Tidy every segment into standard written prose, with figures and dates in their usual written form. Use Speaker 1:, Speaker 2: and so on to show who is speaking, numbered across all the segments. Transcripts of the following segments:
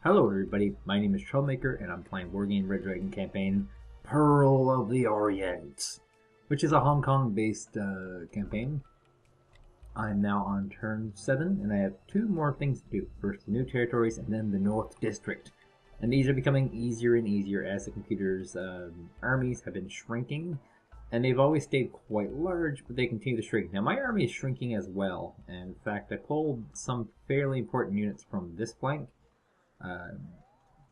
Speaker 1: Hello everybody, my name is Troublemaker and I'm playing Wargame Red Dragon campaign Pearl of the Orient, which is a Hong Kong based campaign. I'm now on turn 7 and I have 2 more things to do. First the new territories and then the North District. And these are becoming easier and easier as the computer's armies have been shrinking. And they've always stayed quite large, but they continue to shrink. Now my army is shrinking as well, and in fact I pulled some fairly important units from this flank.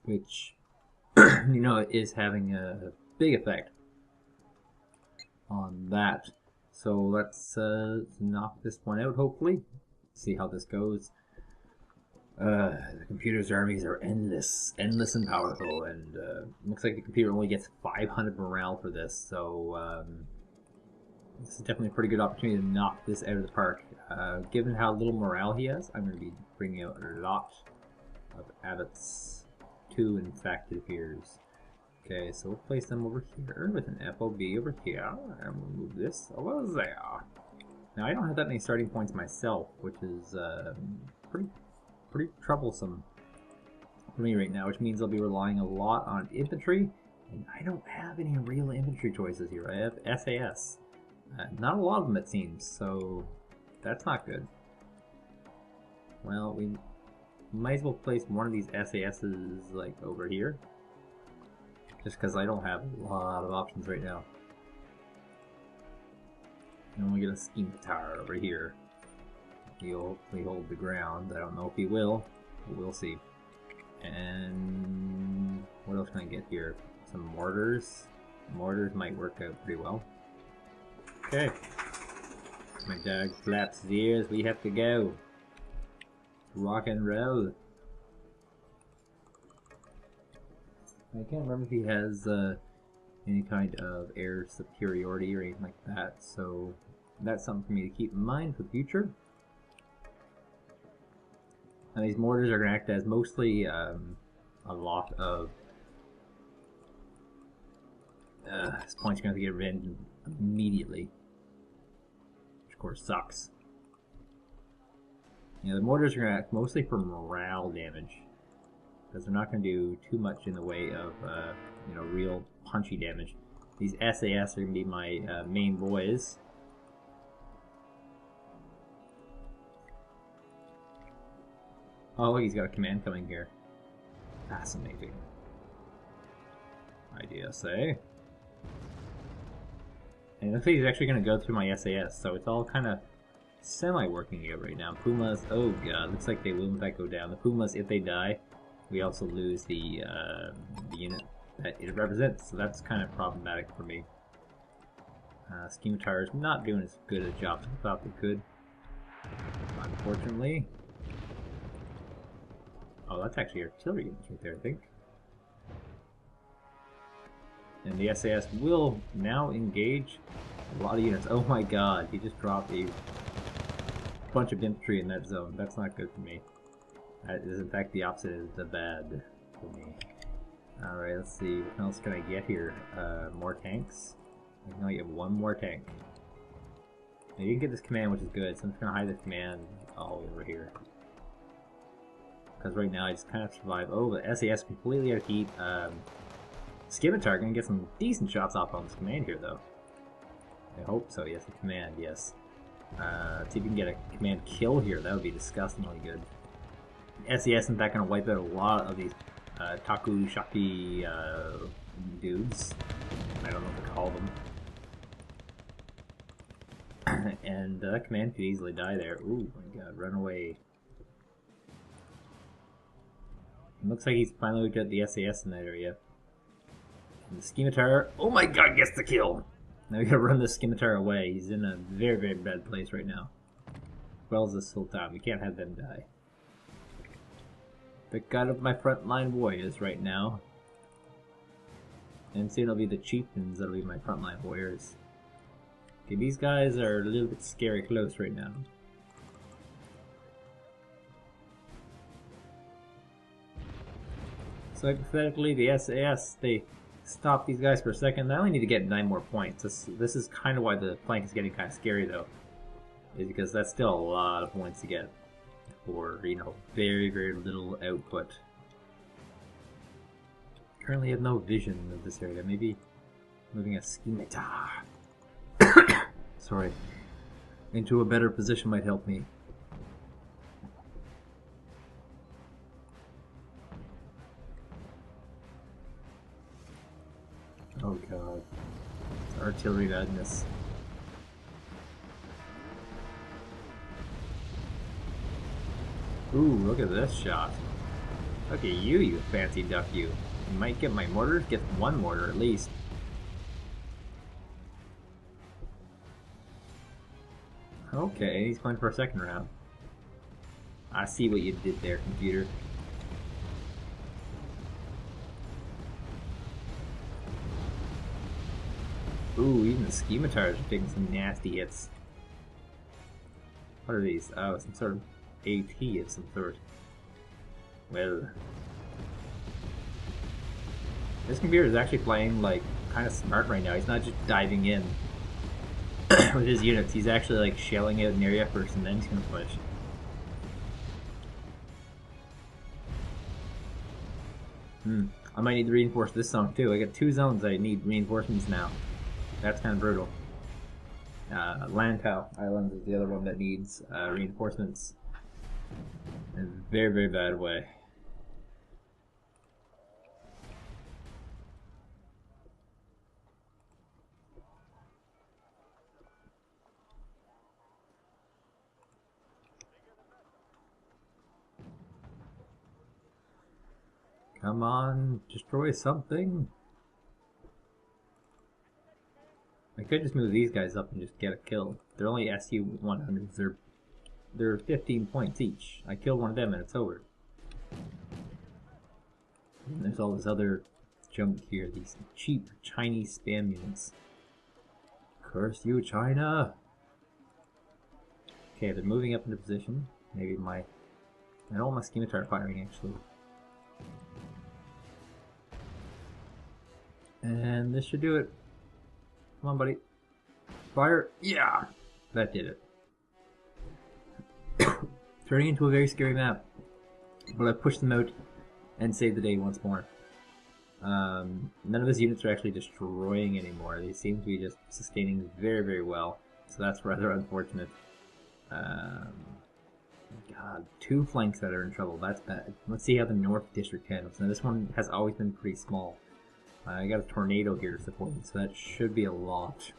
Speaker 1: Which is having a big effect on that. So let's knock this one out, hopefully. See how this goes. The computer's armies are endless and powerful, and looks like the computer only gets 500 morale for this, so this is definitely a pretty good opportunity to knock this out of the park. Given how little morale he has, I'm going to be bringing out a lot of abbots. 2, in fact, it appears. Okay, so we'll place them over here with an FOB over here, and we'll move this over there. Now I don't have that many starting points myself, which is pretty troublesome for me right now, which means I'll be relying a lot on infantry, and I don't have any real infantry choices here. I have SAS. Not a lot of them, it seems, so that's not good. Well, we might as well place one of these SASs like over here, just because I don't have a lot of options right now. And we'll get a scimitar over here. He'll hopefully hold the ground. I don't know if he will, but we'll see. And what else can I get here? Some mortars. Mortars might work out pretty well. Okay. My dog flaps his ears. We have to go. Rock and roll. I can't remember if he has any kind of air superiority or anything like that, so that's something for me to keep in mind for the future. And these mortars are going to act as mostly a lot of this point's going to have to get revenge immediately, which of course sucks. The mortars are going to act mostly for morale damage, because they're not going to do too much in the way of, real punchy damage. These SAS are going to be my main boys. Oh, he's got a command coming here. Fascinating. Idea, say. And it looks like he's actually going to go through my SAS, so it's all kind of semi-working out right now. Pumas, oh god, looks like they will in fact go down. The Pumas, if they die, we also lose the unit that it represents, so that's kind of problematic for me. Scimitar is not doing as good a job as I thought they could, unfortunately. Oh, that's actually artillery units right there, I think. And the SAS will now engage a lot of units. Oh my god, he just dropped a bunch of infantry in that zone. That's not good for me. That is in fact the opposite is the bad for me. Alright, let's see, what else can I get here? More tanks? I can only get 1 more tank. Now you can get this command, which is good, so I'm just going to hide this command all over here. Because right now I just kind of survive. Oh, the SAS completely out of heat. Scimitar going to get some decent shots off on this command here, though. I hope so, yes, the command, yes. Let's see if we can get a command kill here. That would be disgustingly good. SAS in fact going to wipe out a lot of these Taku Shaki dudes. I don't know what to call them. And that command could easily die there. Ooh, my god, run away. It looks like he's finally got the SAS in that area. And the Scimitar, oh my god, gets the kill! Now we gotta run the Scimitar away. He's in a very, very bad place right now. As well as the Sultan. We can't have them die. The god of my frontline warriors right now. And soon it'll be the chieftains that'll be my frontline warriors. Okay, these guys are a little bit scary close right now. So hypothetically, the SAS, they stop these guys for a second. I only need to get 9 more points. This is kind of why the flank is getting kind of scary, though. Is because that's still a lot of points to get for, very, very little output. Currently have no vision of this area. Maybe moving a scimitar. Sorry. Into a better position might help me. Oh god. It's artillery madness. Ooh, look at this shot. Look at you, you fancy duck, you. You might get my mortar? Get one mortar at least. Okay, he's going for a second round. I see what you did there, computer. Ooh, even the scimitars are taking some nasty hits. What are these? Oh, some sort of AT of some sort. Well, this computer is actually playing like kind of smart right now. He's not just diving in with his units. He's actually like shelling out an area first, and then he's gonna push. I might need to reinforce this zone too. I got 2 zones I need reinforcements now. That's kind of brutal. Lantau Islands is the other one that needs reinforcements in a very, very bad way. Come on, destroy something. I could just move these guys up and just get a kill. They're only SU 100s. They're 15 points each. I kill one of them and it's over. And there's all this other junk here. These cheap Chinese spam units. Curse you, China! Okay, they're moving up into position. Maybe I don't want my scimitar firing actually. And this should do it. Come on, buddy. Fire! Yeah! That did it. Turning into a very scary map. But I pushed them out and saved the day once more. None of his units are actually destroying anymore. They seem to be just sustaining very, very well. So that's rather unfortunate. God, 2 flanks that are in trouble. That's bad. Let's see how the North District handles. Now this one has always been pretty small. I got a tornado here supporting, so that should be a lot.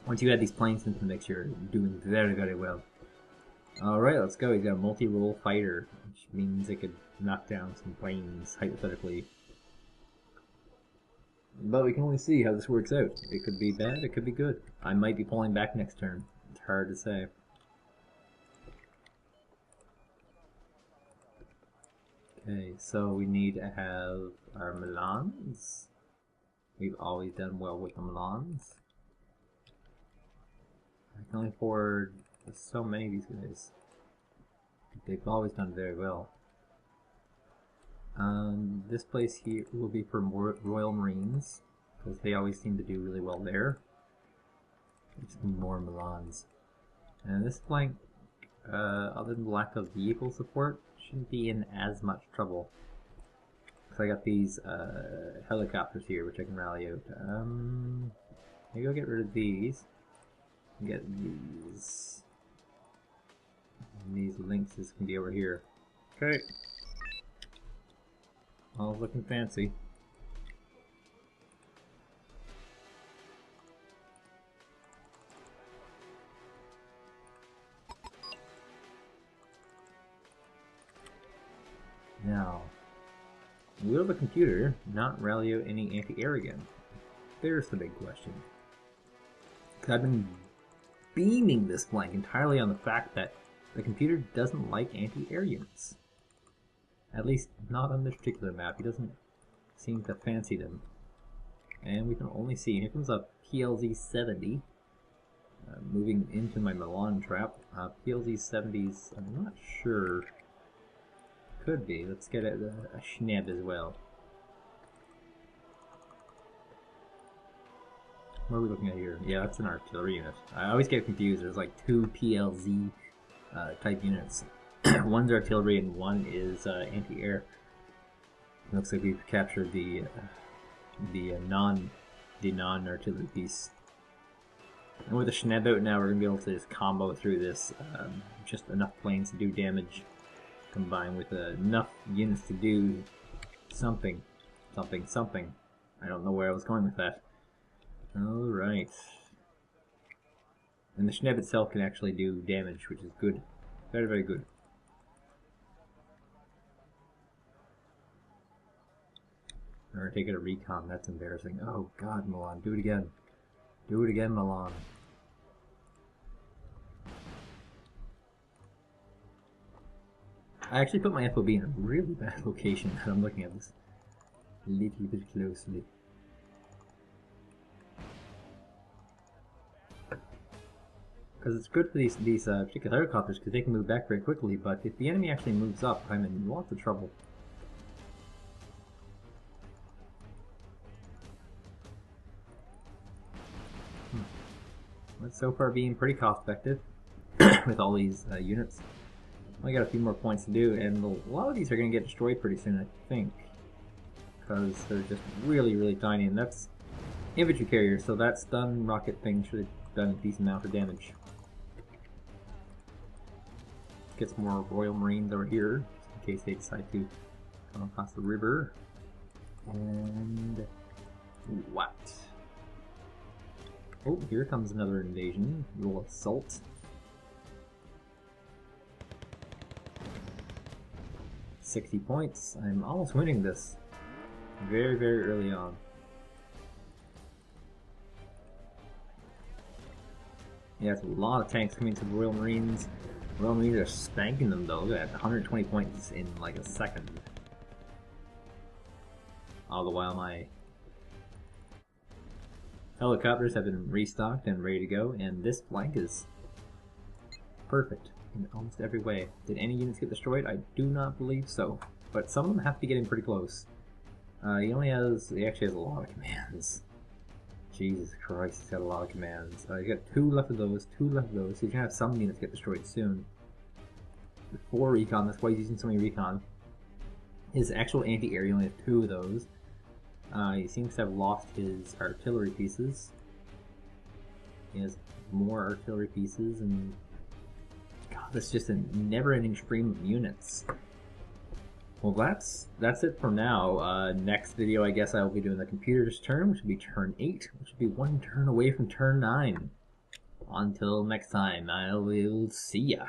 Speaker 1: Once you add these planes into the mix, you're doing very, very well. Alright, let's go. He's got a multi-role fighter, which means it could knock down some planes, hypothetically. But we can only see how this works out. It could be bad, it could be good. I might be pulling back next turn. It's hard to say. Okay, so we need to have our Milans. We've always done well with the Milans. I can only afford so many of these guys. They've always done very well. This place here will be for Royal Marines, because they always seem to do really well there. Just more Milans. And this flank, other than the lack of vehicle support, shouldn't be in as much trouble. Because I got these helicopters here, which I can rally out. Maybe I'll get rid of these. Get these. And these lynxes can be over here. Okay. All looking fancy. Now, will the computer not rally out any anti-air again? There's the big question. I've been beaming this flank entirely on the fact that the computer doesn't like anti-air units. At least not on this particular map. He doesn't seem to fancy them. And we can only see, here comes a PLZ 70. Moving into my Milan trap. PLZ 70s, I'm not sure. Could be. Let's get a Schneb as well. What are we looking at here? Yeah, that's an artillery unit. I always get confused. There's like 2 PLZ type units. One's artillery and one is anti-air. Looks like we've captured the non-artillery piece. And with the Schneb out now, we're going to be able to just combo through this. Just enough planes to do damage, combined with enough units to do something. I don't know where I was going with that. Alright. And the Schneb itself can actually do damage, which is good. Very, very good. Or take it a recon, that's embarrassing. Oh god, Milan, do it again. Do it again, Milan. I actually put my FOB in a really bad location, and I'm looking at this a little bit closely. Because it's good for these particular helicopters, because they can move back very quickly, but if the enemy actually moves up, I'm in lots of trouble. That's so far being pretty cost effective with all these units. I got a few more points to do, and a lot of these are going to get destroyed pretty soon, I think. Because they're just really, really tiny, and that's infantry carrier, so that stun rocket thing should have done a decent amount of damage. Get some more Royal Marines over here, in case they decide to come across the river. And what? Oh, here comes another invasion. Little assault. 60 points. I'm almost winning this. Very, very early on. Yeah, it's a lot of tanks coming to the Royal Marines. Royal Marines are spanking them though. Look at that, 120 points in like a second. All the while my helicopters have been restocked and ready to go, and this flank is perfect in almost every way. Did any units get destroyed? I do not believe so, but some of them have to be getting pretty close. He actually has a lot of commands. Jesus Christ, he's got a lot of commands. He's got 2 left of those, 2 left of those, so he's gonna have some units get destroyed soon. 4 recon, that's why he's using so many recon. His actual anti-air, he only has 2 of those. He seems to have lost his artillery pieces. He has more artillery pieces, and God, that's just a never-ending stream of units. Well, that's it for now. Next video, I guess I will be doing the computer's turn, which will be turn 8, which will be 1 turn away from turn 9. Until next time, I will see ya.